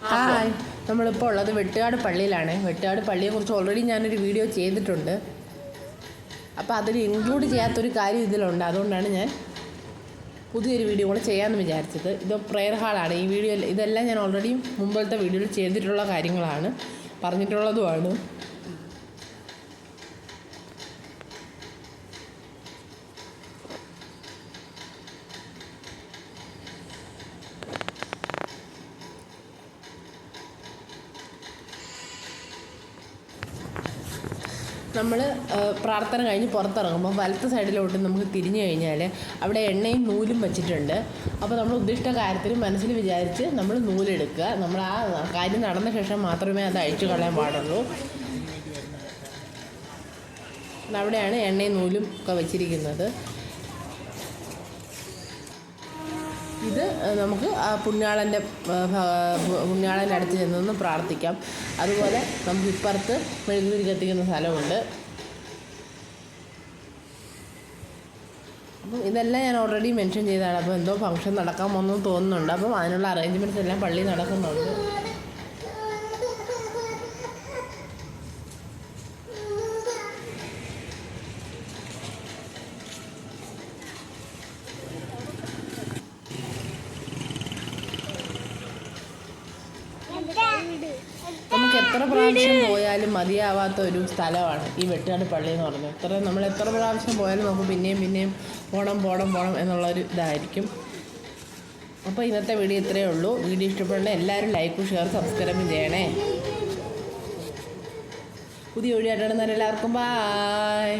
Hi, നമ്മളിപ്പോൾ ഉള്ളത് വെട്ടുകാട് പള്ളിയിലാണ്. വെട്ടുകാട് പള്ളിയെക്കുറിച്ച് ഓൾറെഡി ഞാനൊരു വീഡിയോ ചെയ്തിട്ടുണ്ട്. അപ്പോൾ അതിൽ ഇൻക്ലൂഡ് ചെയ്യാത്തൊരു കാര്യം ഇതിലുണ്ട്. അതുകൊണ്ടാണ് ഞാൻ പുതിയൊരു വീഡിയോ കൂടെ ചെയ്യാമെന്ന് വിചാരിച്ചത്. ഇത് പ്രെയർ ഹാളാണ്. ഈ വീഡിയോ ഇതെല്ലാം ഞാൻ ഓൾറെഡി മുമ്പത്തെ വീഡിയോയിൽ ചെയ്തിട്ടുള്ള കാര്യങ്ങളാണ്, പറഞ്ഞിട്ടുള്ളതുമാണ്. നമ്മൾ പ്രാർത്ഥന കഴിഞ്ഞ് പുറത്തിറങ്ങുമ്പോൾ വലത്തെ സൈഡിലോട്ട് നമുക്ക് തിരിഞ്ഞു കഴിഞ്ഞാൽ അവിടെ എണ്ണയും നൂലും വെച്ചിട്ടുണ്ട്. അപ്പോൾ നമ്മൾ ഉദ്ദിഷ്ട കാര്യത്തിന് മനസ്സിൽ വിചാരിച്ച് നമ്മൾ നൂലെടുക്കുക. നമ്മൾ ആ കാര്യം നടന്ന ശേഷം മാത്രമേ അത് അഴിച്ചു കളയാൻ പാടുള്ളൂ. അവിടെയാണ് എണ്ണയും നൂലും ഒക്കെ വെച്ചിരിക്കുന്നത്. ഇത് നമുക്ക് ആ പുണ്യാളൻ്റെ അടുത്ത് ചെന്നൊന്ന് പ്രാർത്ഥിക്കാം. അതുപോലെ നമുക്ക് ഇപ്പുറത്ത് മെഴുകുതിരി കത്തിക്കുന്ന സ്ഥലമുണ്ട്. അപ്പം ഇതെല്ലാം ഞാൻ ഓൾറെഡി മെൻഷൻ ചെയ്തതാണ്. അപ്പോൾ എന്തോ ഫംഗ്ഷൻ നടക്കാൻ പോകുന്നു തോന്നുന്നുണ്ട്. അപ്പം അതിനുള്ള അറേഞ്ച്മെൻറ്റ്സ് എല്ലാം പള്ളി നടക്കുന്നുണ്ട്. നമുക്ക് എത്ര പ്രാവശ്യം പോയാലും മതിയാവാത്ത ഒരു സ്ഥലമാണ് ഈ വെട്ടുകാട് പള്ളി എന്ന് പറയുന്നത്. നമ്മൾ എത്ര പ്രാവശ്യം പോയാലും നമുക്ക് പിന്നെയും പോകണം എന്നുള്ളൊരു ഇതായിരിക്കും. അപ്പോൾ ഇന്നത്തെ വീഡിയോ ഇത്രയേ ഉള്ളൂ. വീഡിയോ ഇഷ്ടപ്പെടുന്ന എല്ലാവരും ലൈക്കും ഷെയർ സബ്സ്ക്രൈബും ചെയ്യണേ. പുതിയ വീഡിയോ ആയിട്ടാണ് എല്ലാവർക്കും ബായ്.